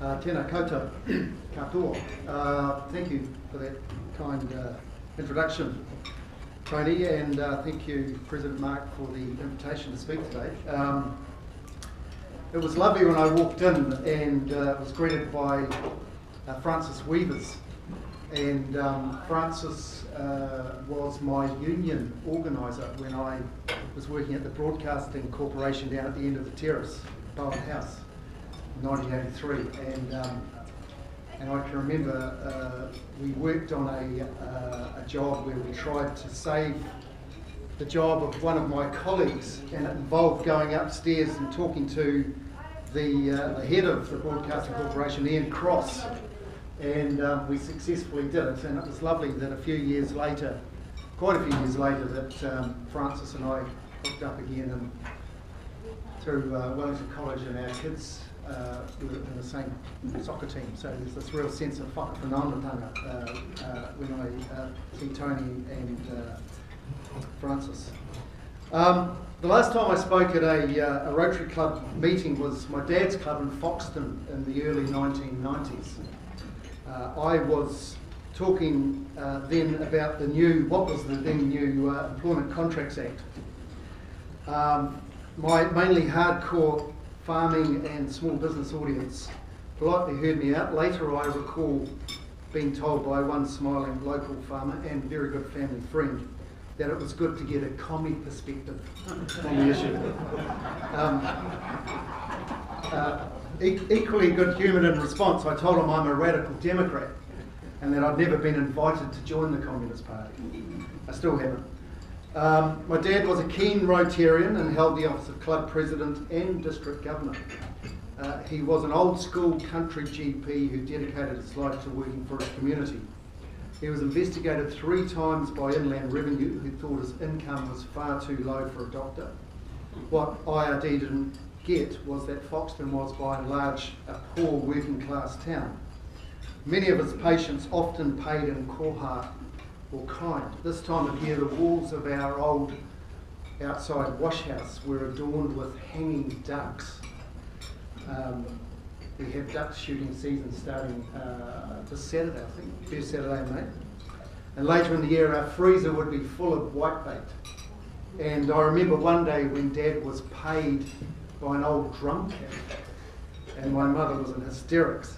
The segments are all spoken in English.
Tēnā koutou katoa. Thank you for that kind introduction, Tony, and thank you, President Mark, for the invitation to speak today. It was lovely when I walked in and was greeted by Francis Weavers, and Francis was my union organiser when I was working at the Broadcasting Corporation down at the end of the terrace, Bowen House, in 1983, and I can remember we worked on a job where we tried to save the job of one of my colleagues, and it involved going upstairs and talking to the head of the Broadcasting Corporation, Ian Cross, and we successfully did it. And it was lovely that a few years later, quite a few years later, that Francis and I hooked up again and through Wellington College, and our kids were in the same soccer team. So there's this real sense of whakawhanaungatanga when I see Tony and Francis. The last time I spoke at a Rotary Club meeting was my dad's club in Foxton in the early 1990s. I was talking then about what was the then new Employment Contracts Act. My mainly hardcore farming and small business audience politely heard me out. Later I recall being told by one smiling local farmer and very good family friend that it was good to get a commie perspective on the issue. Equally good-humoured in response, I told him I'm a radical Democrat and that I'd never been invited to join the Communist Party. I still haven't. My dad was a keen Rotarian and held the office of club president and district governor. He was an old-school country GP who dedicated his life to working for his community. He was investigated 3 times by Inland Revenue, who thought his income was far too low for a doctor. What IRD didn't get was that Foxton was by and large a poor working class town. Many of his patients often paid in koha or kind. This time of year the walls of our old outside wash house were adorned with hanging ducks. We have duck shooting season starting this Saturday, I think, first Saturday in May. And later in the year our freezer would be full of whitebait. And I remember one day when Dad was paid by an old drum kit and my mother was in hysterics.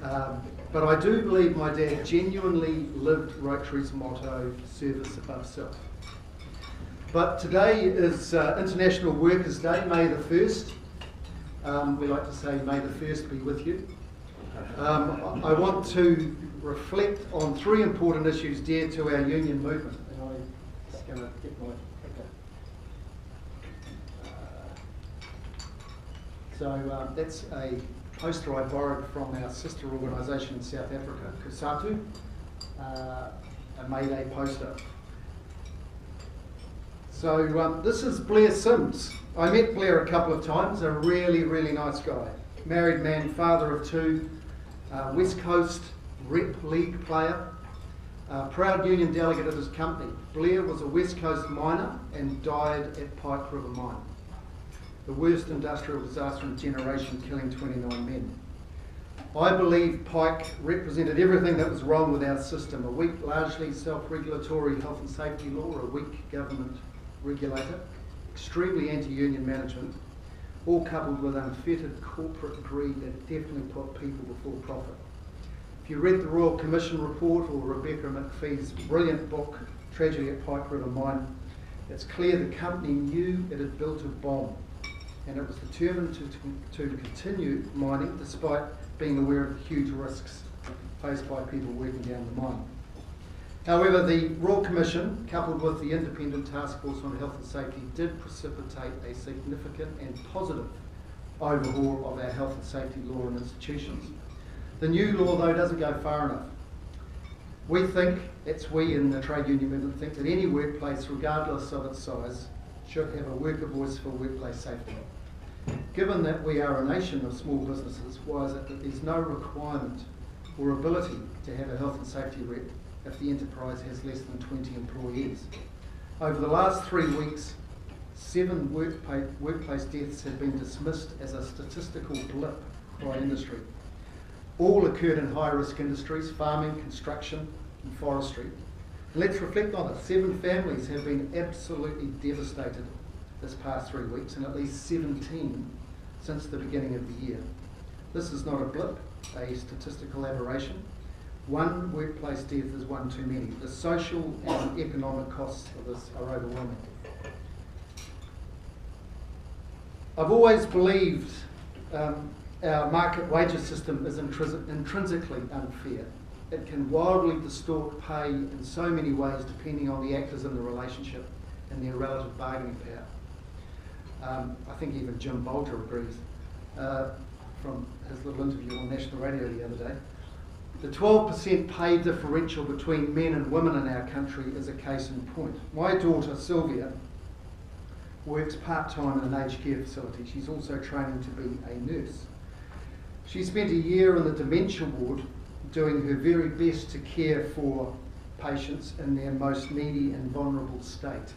But I do believe my dad genuinely lived Rotary's motto, service above self. But today is International Workers' Day, May the 1st. We like to say, may the 1st be with you. I want to reflect on 3 important issues dear to our union movement. And I'm just going to get my clicker. So that's a poster I borrowed from our sister organisation in South Africa, Kusatu, a May Day poster. So this is Blair Sims. I met Blair a couple of times, a really, really nice guy. Married man, father of 2, West Coast rep league player, proud union delegate of his company. Blair was a West Coast miner and died at Pike River Mine, the worst industrial disaster in a generation, killing 29 men. I believe Pike represented everything that was wrong with our system: a weak, largely self-regulatory health and safety law, a weak government regulator, extremely anti-union management, all coupled with unfettered corporate greed that definitely put people before profit. If you read the Royal Commission report or Rebecca McPhee's brilliant book, Tragedy at Pike River Mine, it's clear the company knew it had built a bomb and it was determined to continue mining despite being aware of the huge risks faced by people working down the mine. However, the Royal Commission, coupled with the Independent Task Force on Health and Safety, did precipitate a significant and positive overhaul of our health and safety law and institutions. The new law, though, doesn't go far enough. We in the trade union movement think that any workplace, regardless of its size, should have a worker voice for workplace safety. Given that we are a nation of small businesses, why is it that there's no requirement or ability to have a health and safety rep if the enterprise has less than 20 employees? Over the last 3 weeks, 7 workplace deaths have been dismissed as a statistical blip by industry. All occurred in high-risk industries, farming, construction and forestry. And let's reflect on it. 7 families have been absolutely devastated this past 3 weeks, and at least 17 since the beginning of the year. This is not a blip, a statistical aberration. One workplace death is one too many. The social and economic costs of this are overwhelming. I've always believed our market wages system is intrinsically unfair. It can wildly distort pay in so many ways depending on the actors in the relationship and their relative bargaining power. I think even Jim Bolger agrees from his little interview on national radio the other day. The 12% pay differential between men and women in our country is a case in point. My daughter Sylvia works part-time in an aged care facility. She's also training to be a nurse. She spent a year in the dementia ward doing her very best to care for patients in their most needy and vulnerable state.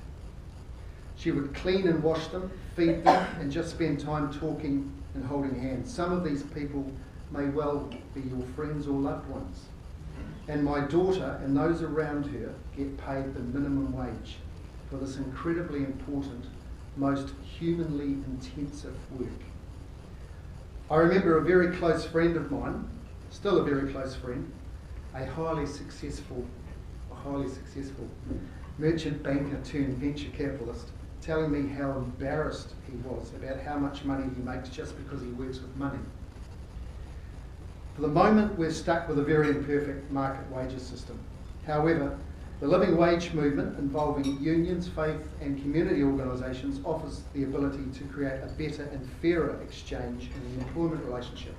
She would clean and wash them, feed them, and just spend time talking and holding hands. Some of these people may well be your friends or loved ones. And my daughter and those around her get paid the minimum wage for this incredibly important, most humanly intensive work. I remember a very close friend of mine, still a very close friend, a highly successful merchant banker turned venture capitalist, telling me how embarrassed he was about how much money he makes just because he works with money. For the moment, we're stuck with a very imperfect market wages system. However, the living wage movement involving unions, faith and community organisations offers the ability to create a better and fairer exchange in the employment relationship.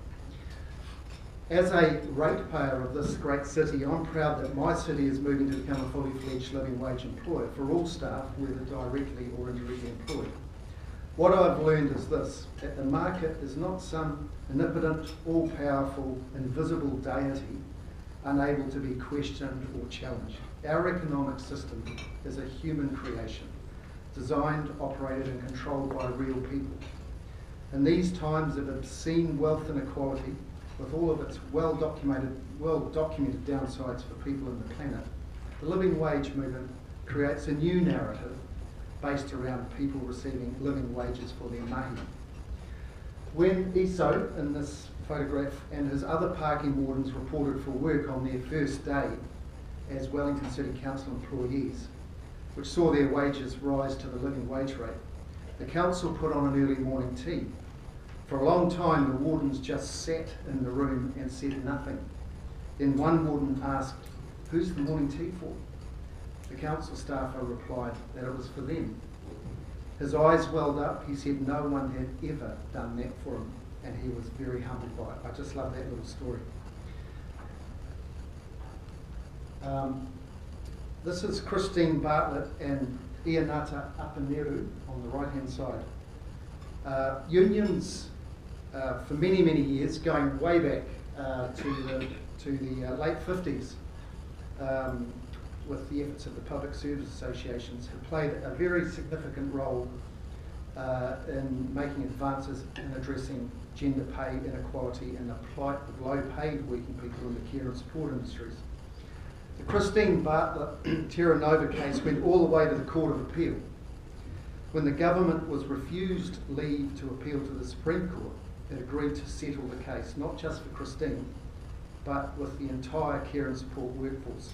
As a ratepayer of this great city, I'm proud that my city is moving to become a fully fledged living wage employer for all staff, whether directly or indirectly employed. What I've learned is this, that the market is not some omnipotent, all-powerful, invisible deity unable to be questioned or challenged. Our economic system is a human creation, designed, operated and controlled by real people. In these times of obscene wealth inequality, with all of its well-documented downsides for people and the planet, the living wage movement creates a new narrative based around people receiving living wages for their mahi. When Iso, in this photograph, and his other parking wardens reported for work on their first day as Wellington City Council employees, which saw their wages rise to the living wage rate, the council put on an early morning tea. For a long time, the wardens just sat in the room and said nothing. Then one warden asked, "Who's the morning tea for?" The council staffer replied that it was for them. His eyes welled up. He said no one had ever done that for him, and he was very humbled by it. I just love that little story. This is Christine Bartlett and Ianata Apaneru on the right-hand side. Unions, for many, many years, going way back to the late 50s, with the efforts of the public service associations, have played a very significant role in making advances in addressing gender pay inequality and the plight of low-paid working people in the care and support industries. The Christine Bartlett Terra Nova case went all the way to the Court of Appeal. When the government was refused leave to appeal to the Supreme Court, it agreed to settle the case, not just for Christine, but with the entire care and support workforce,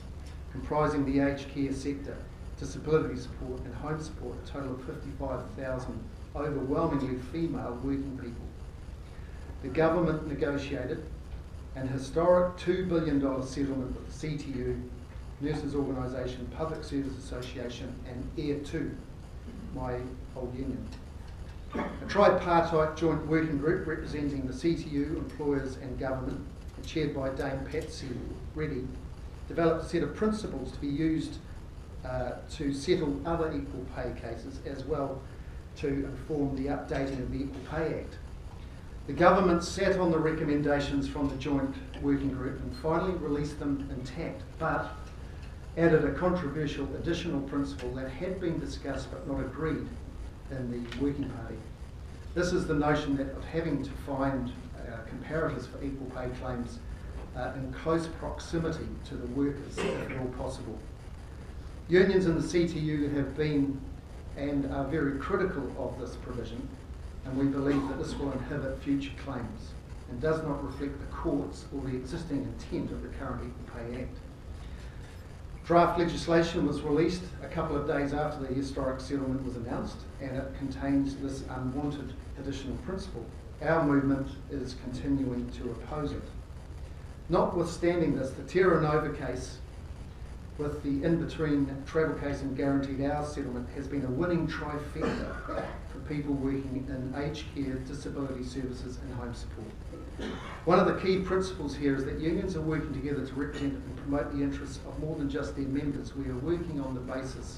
comprising the aged care sector, disability support and home support, a total of 55,000 overwhelmingly female working people. The government negotiated an historic $2 billion settlement with the CTU, Nurses Organisation, Public Service Association and AIR2, my old union. A tripartite joint working group representing the CTU, employers and government, and chaired by Dame Patsy Reddy, developed a set of principles to be used to settle other equal pay cases, as well to inform the updating of the Equal Pay Act. The government sat on the recommendations from the joint working group and finally released them intact, but added a controversial additional principle that had been discussed but not agreed in the working party. This is the notion that of having to find comparators for equal pay claims in close proximity to the workers if at all possible. Unions in the CTU have been and are very critical of this provision, and we believe that this will inhibit future claims and does not reflect the courts or the existing intent of the current Equal Pay Act. Draft legislation was released a couple of days after the historic settlement was announced, and it contains this unwanted additional principle. Our movement is continuing to oppose it. Notwithstanding this, the Terra Nova case with the in-between travel case and guaranteed hours settlement has been a winning trifecta for people working in aged care, disability services and home support. One of the key principles here is that unions are working together to represent and promote the interests of more than just their members. We are working on the basis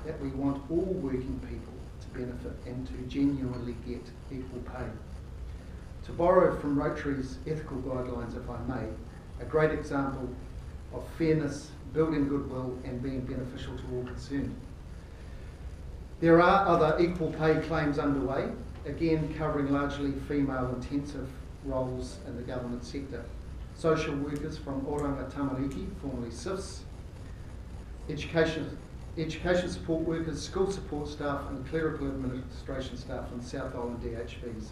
that we want all working people to benefit and to genuinely get equal pay. To borrow from Rotary's ethical guidelines, if I may, a great example of fairness, building goodwill and being beneficial to all concerned. There are other equal pay claims underway, again covering largely female intensive roles in the government sector. Social workers from Oranga Tamariki, formerly SIFS, education support workers, school support staff and clerical administration staff from South Island DHBs.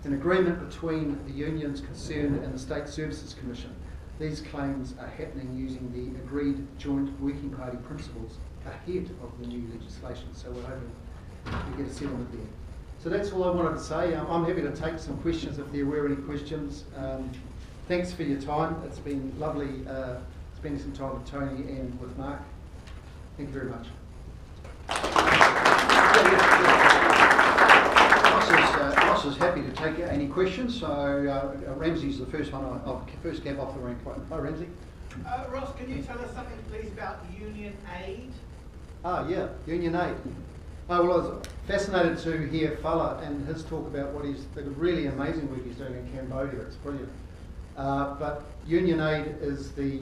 In agreement between the unions concerned and the State Services Commission, these claims are happening using the agreed joint working party principles ahead of the new legislation. So we're hoping to get a settlement there. So that's all I wanted to say. I'm happy to take some questions if there were any questions. Thanks for your time. It's been lovely spending some time with Tony and with Mark. Thank you very much. Ross is happy to take any questions. So Ramsey's the first one. I'll first cab off the rank. Hi, Ramsey. Ross, can you tell us something, please, about union aid? Ah, yeah, union aid. Oh, well, I was fascinated to hear Fala and his talk about the really amazing work he's doing in Cambodia. It's brilliant. But union aid is the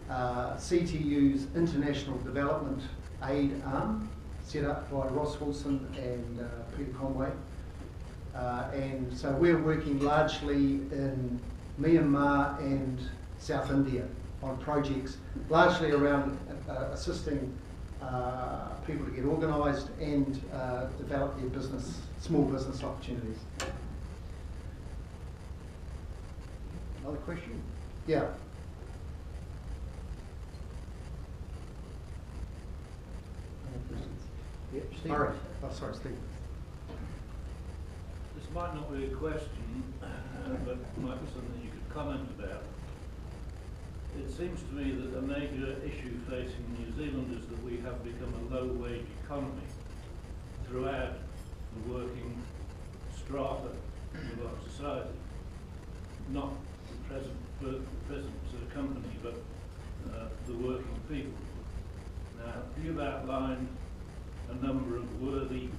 CTU's international development aid arm, set up by Ross Wilson and Peter Conway. And so we're working largely in Myanmar and South India on projects, largely around assisting people to get organised and develop their small business opportunities. Another question? Yeah. Yep, Steve. All right. Oh, sorry, Steve. This might not be a question, but might be something you could comment about. It seems to me that a major issue facing New Zealand is that we have become a low-wage economy throughout the working strata of our society. Not the present company, but the working people. Now, you've outlined a number of worthy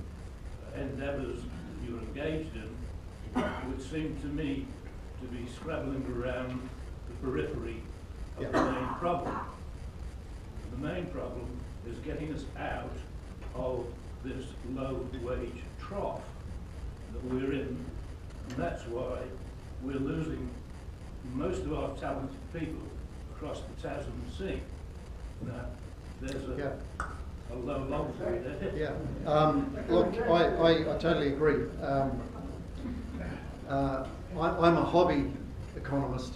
endeavours that you're engaged in, which seem to me to be scrabbling around the periphery of the main problem. The main problem is getting us out of this low-wage trough that we're in, and that's why we're losing most of our talented people across the Tasman Sea. Now, there's a low long for you there. Yeah. Look, I totally agree. I'm a hobby economist,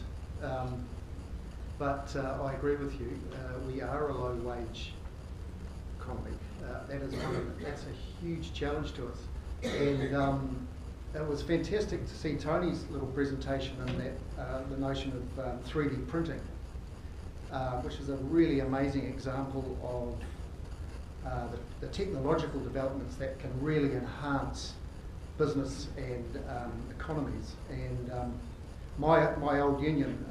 but I agree with you. We are a low-wage economy. That's a huge challenge to us. And it was fantastic to see Tony's little presentation and that the notion of 3D printing, which is a really amazing example of the technological developments that can really enhance business and economies. And my old union,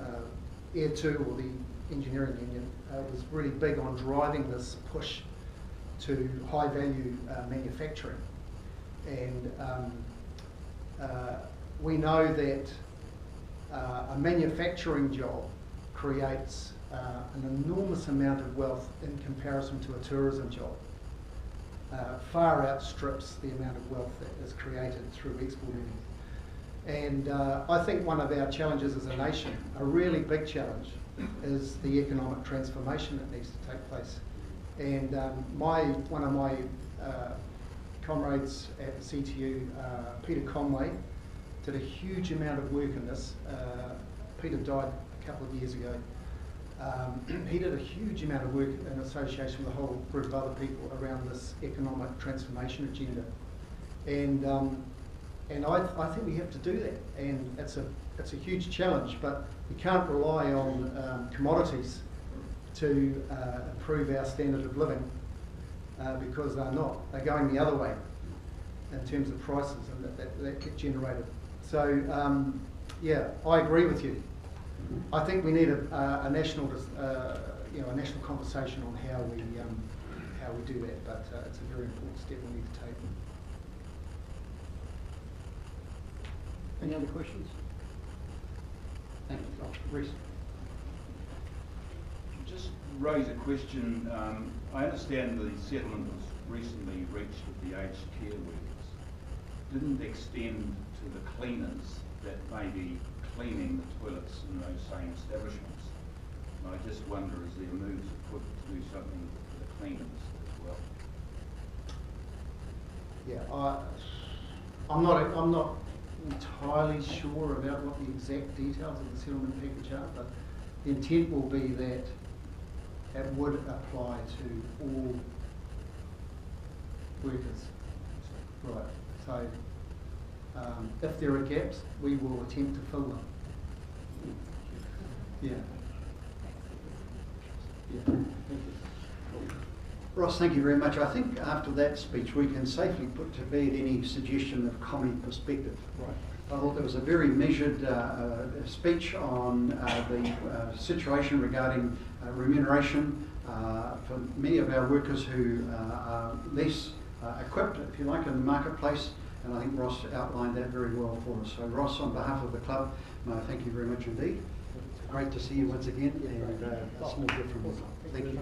Air 2, or the engineering union, was really big on driving this push to high value manufacturing. And we know that a manufacturing job creates an enormous amount of wealth in comparison to a tourism job. Far outstrips the amount of wealth that is created through exporting. And I think one of our challenges as a nation, a really big challenge, is the economic transformation that needs to take place. And one of my comrades at the CTU, Peter Conway, did a huge amount of work in this. Peter died a couple of years ago. He did a huge amount of work in association with a whole group of other people around this economic transformation agenda. And I think we have to do that, and it's a huge challenge, but we can't rely on commodities to improve our standard of living because they're not. They're going the other way in terms of prices and that get generated. So yeah, I agree with you. I think we need a national, a national conversation on how we do that. But it's a very important step we need to take. Any other questions? Thank you, Reece. Just raise a question. I understand the settlement was recently reached with the aged care workers. Didn't extend to the cleaners that may be cleaning the toilets in those same establishments. And I just wonder, is there moves afoot to do something for the cleaners as well? Yeah, I'm not entirely sure about what the exact details of the settlement package are, but the intent will be that it would apply to all workers. Right. So if there are gaps, we will attempt to fill them. Yeah. Yeah. Thank you. Ross, thank you very much. I think after that speech we can safely put to bed any suggestion of commie perspective. Right. I thought there was a very measured speech on the situation regarding remuneration for many of our workers who are less equipped, if you like, in the marketplace, and I think Ross outlined that very well for us. So Ross, on behalf of the club, thank you very much indeed. Great to see you once again, and a small gift from us. Thank you.